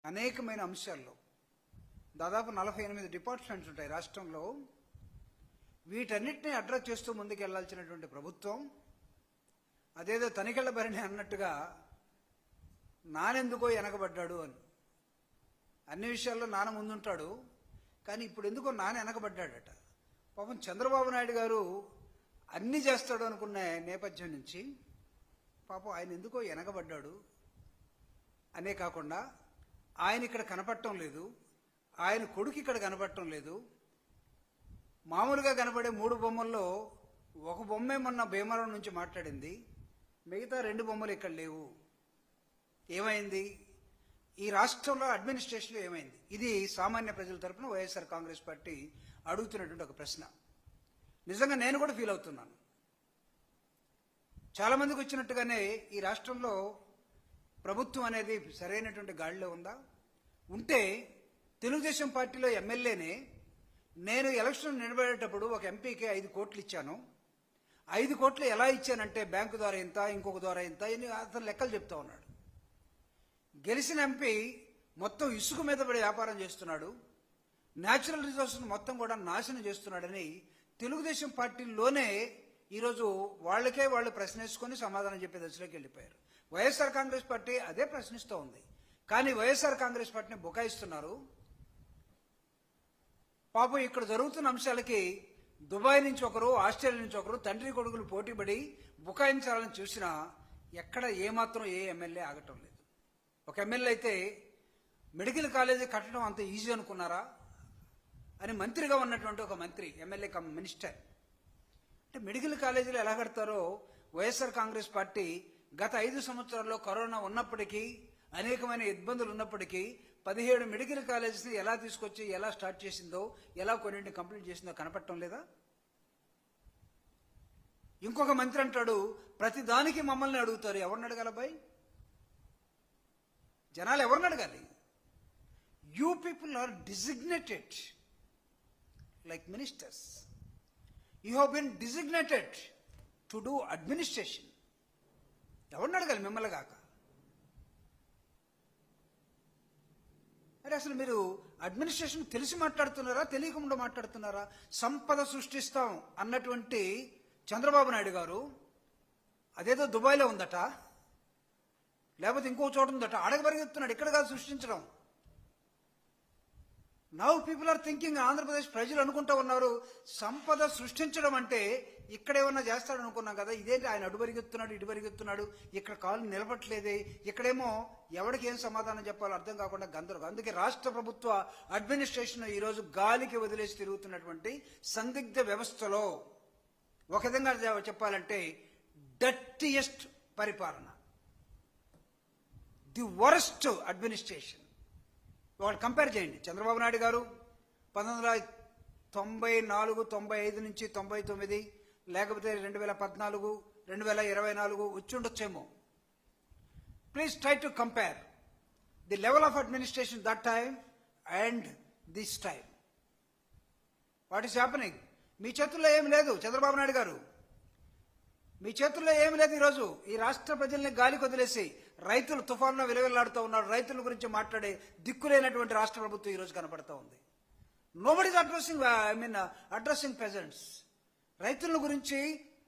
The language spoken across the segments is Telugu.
అనేకమైన అంశాల్లో దాదాపు 48 డిపార్ట్మెంట్స్ ఉంటాయి రాష్ట్రంలో. వీటన్నిటిని అడ్రస్ చేస్తూ ముందుకు వెళ్లాల్సినటువంటి ప్రభుత్వం అదేదో తనికెళ్ల భరణి అన్నట్టుగా నానెందుకో వెనకబడ్డాడు అని. అన్ని విషయాల్లో నాన్న ముందుంటాడు, కానీ ఇప్పుడు ఎందుకో నాన్న వెనకబడ్డాడట. పాపం చంద్రబాబు నాయుడు గారు అన్నీ చేస్తాడు అనుకున్న నేపథ్యం నుంచి పాపం ఆయన ఎందుకో వెనకబడ్డాడు అనే కాకుండా ఆయన ఇక్కడ కనపడటం లేదు, ఆయన కొడుకు ఇక్కడ కనపడటం లేదు. మామూలుగా కనపడే 3 బొమ్మల్లో ఒక బొమ్మే మొన్న భీమవరం నుంచి మాట్లాడింది, మిగతా 2 బొమ్మలు ఇక్కడ లేవు. ఏమైంది ఈ రాష్ట్రంలో అడ్మినిస్ట్రేషన్లో ఏమైంది? ఇది సామాన్య ప్రజల తరపున వైఎస్ఆర్ కాంగ్రెస్ పార్టీ అడుగుతున్నటువంటి ఒక ప్రశ్న. నిజంగా నేను కూడా ఫీల్ అవుతున్నాను. చాలామందికి వచ్చినట్టుగానే ఈ రాష్ట్రంలో ప్రభుత్వం అనేది సరైనటువంటి గాడిలో ఉందా? ఉంటే తెలుగుదేశం పార్టీలో ఎమ్మెల్యేనే నేను ఎలక్షన్ నిలబడేటప్పుడు ఒక ఎంపీకి 5 కోట్లు ఇచ్చాను. 5 కోట్లు ఎలా ఇచ్చానంటే బ్యాంకు ద్వారా ఇంత, ఇంకొక ద్వారా ఇంత, అతను లెక్కలు చెప్తా ఉన్నాడు. గెలిచిన ఎంపీ మొత్తం ఇసుక మీద పడి వ్యాపారం చేస్తున్నాడు, న్యాచురల్ రిసోర్స్ను మొత్తం కూడా నాశనం చేస్తున్నాడని తెలుగుదేశం పార్టీలోనే ఈరోజు వాళ్ళకే వాళ్ళు ప్రశ్నించుకొని సమాధానం చెప్పే దశలోకి వెళ్ళిపోయారు. వైఎస్ఆర్ కాంగ్రెస్ పార్టీ అదే ప్రశ్నిస్తూ ఉంది, కానీ వైఎస్ఆర్ కాంగ్రెస్ పార్టీని బుకాయిస్తున్నారు. పాపం ఇక్కడ జరుగుతున్న అంశాలకి దుబాయ్ నుంచి ఒకరు, ఆస్ట్రేలియా నుంచి ఒకరు తండ్రి కొడుకులు పోటీపడి బుకాయించాలని చూసినా ఎక్కడ ఏమాత్రం ఏ ఎమ్మెల్యే ఆగటం లేదు. ఒక ఎమ్మెల్యే అయితే మెడికల్ కాలేజీ కట్టడం అంత ఈజీ అనుకున్నారా అని మంత్రిగా ఉన్నటువంటి ఒక మంత్రి, ఎమ్మెల్యే కమ్ మినిస్టర్, అంటే మెడికల్ కాలేజీలు ఎలా కడతారో వైఎస్ఆర్ కాంగ్రెస్ పార్టీ గత 5 సంవత్సరాల్లో కరోనా ఉన్నప్పటికీ, అనేకమైన ఇబ్బందులు ఉన్నప్పటికీ 17 మెడికల్ కాలేజెస్ని ఎలా తీసుకొచ్చి ఎలా స్టార్ట్ చేసిందో, ఎలా కొన్నింటిని కంప్లీట్ చేసిందో కనపడటం లేదా? ఇంకొక మంత్రి అంటాడు ప్రతి దానికి మమ్మల్ని అడుగుతారు. ఎవరిని అడగాలి బాయ్? జనాలు ఎవరిని అడగాలి? You people are designated like ministers. You have been designated to do administration. ఎవరిని అడగాలి మిమ్మల్ని కాక? అంటే అసలు మీరు అడ్మినిస్ట్రేషన్ తెలిసి మాట్లాడుతున్నారా, తెలియకుండా మాట్లాడుతున్నారా? సంపద సృష్టిస్తాం అన్నటువంటి చంద్రబాబు నాయుడు గారు అదేదో దుబాయ్లో ఉందట, లేకపోతే ఇంకో చోట ఉందట, అడగబరిగెత్తున్నాడు. ఇక్కడ కాదు సృష్టించడం. Now people are thinking, Andhra Pradesh ప్రజలు అనుకుంటా ఉన్నారు సంపద సృష్టించడం అంటే ఇక్కడ ఏమన్నా చేస్తాడు అనుకున్నాం కదా, ఇదేంటి ఆయన అటు పరిగెత్తున్నాడు ఇటు పరిగెత్తున్నాడు, ఇక్కడ కాలు నిలబట్టలేదే, ఇక్కడేమో ఎవరికి ఏం సమాధానం చెప్పాలో అర్థం కాకుండా గందరగోళం. అందుకే రాష్ట్ర ప్రభుత్వ అడ్మినిస్ట్రేషన్ ఈరోజు గాలికి వదిలేసి తిరుగుతున్నటువంటి సందిగ్ధ వ్యవస్థలో ఒక విధంగా చెప్పాలంటే డర్టీయెస్ట్ పరిపాలన, ది వరస్ట్ అడ్మినిస్ట్రేషన్. వాళ్ళు కంపేర్ చేయండి. చంద్రబాబు నాయుడు గారు 1994, 95 నుంచి 99, లేకపోతే 2014, 2024 వచ్చి ఉండొచ్చేమో. Please try to compare the level of administration that time and this time. What is happening? మీ చేతుల్లో ఏమి లేదు చంద్రబాబు నాయుడు గారు, మీ చేతుల్లో ఏమి లేదు. ఈరోజు ఈ రాష్ట్ర ప్రజల్ని గాలికి వదిలేసి రైతులు తుఫాన్లో విలువెల్లాడుతూ ఉన్నారు. రైతుల గురించి మాట్లాడే దిక్కులేనటువంటి రాష్ట్ర ప్రభుత్వం ఈరోజు కనపడుతూ ఉంది. Nobody is addressing pageants. రైతుల గురించి,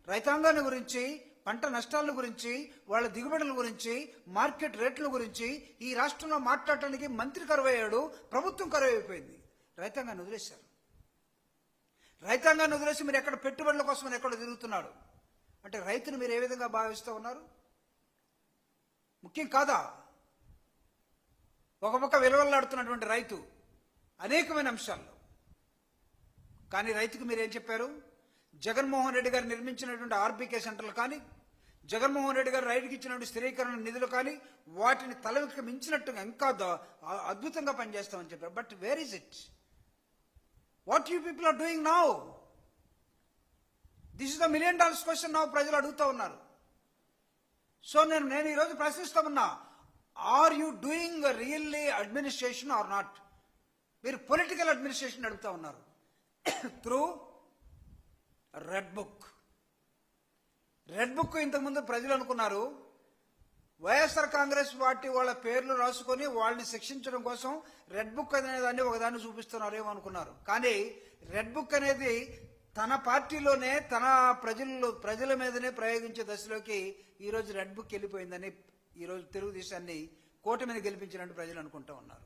రైతాంగాన్ని గురించి, పంట నష్టాల గురించి, వాళ్ళ దిగుబడుల గురించి, మార్కెట్ రేట్ల గురించి ఈ రాష్ట్రంలో మాట్లాడటానికి మంత్రి కరువయ్యాడు, ప్రభుత్వం కరువైపోయింది. రైతాంగాన్ని వదిలేశారు. రైతాంగాన్ని వదిలేసి మీరు ఎక్కడ పెట్టుబడుల కోసం ఎక్కడ తిరుగుతున్నాడు అంటే రైతును మీరు ఏ విధంగా భావిస్తూ ఉన్నారు? ముఖ్యం కాదా? ఒక పక్క విలువలాడుతున్నటువంటి రైతు అనేకమైన అంశాల్లో, కానీ రైతుకు మీరేం చెప్పారు? జగన్మోహన్ రెడ్డి గారు నిర్మించినటువంటి ఆర్బీకే సెంటర్లు కానీ, జగన్మోహన్ రెడ్డి గారు రైతుకి ఇచ్చినటువంటి స్థిరీకరణ నిధులు కానీ వాటిని తలకి మించినట్టుగా ఇంకా అద్భుతంగా పనిచేస్తామని చెప్పారు. But where is it? What you people are doing now? This is the $1 million question now ప్రజలు అడుగుతూ ఉన్నారు. సో నేను ఈరోజు ప్రశ్నిస్తా ఉన్నా, are you doing really administration or not? మీరు పొలిటికల్ అడ్మినిస్ట్రేషన్ అడుగుతా ఉన్నారు through red book. Red book ఇంతకుముందు ప్రజలు అనుకున్నారు వైఎస్ఆర్ కాంగ్రెస్ పార్టీ వాళ్ళ పేర్లు రాసుకొని వాళ్ళని శిక్షించడం కోసం రెడ్ బుక్ అనే దాన్ని ఒకదాన్ని చూపిస్తున్నారేమో అనుకున్నారు. కానీ రెడ్ బుక్ అనేది తన పార్టీలోనే తన ప్రజల మీదనే ప్రయోగించే దశలోకి ఈ రోజు రెడ్ బుక్ వెళ్ళిపోయిందని ఈ రోజు తెలుగుదేశాన్ని కూటమిని గెలిపించినట్టు ప్రజలు అనుకుంటూ ఉన్నారు.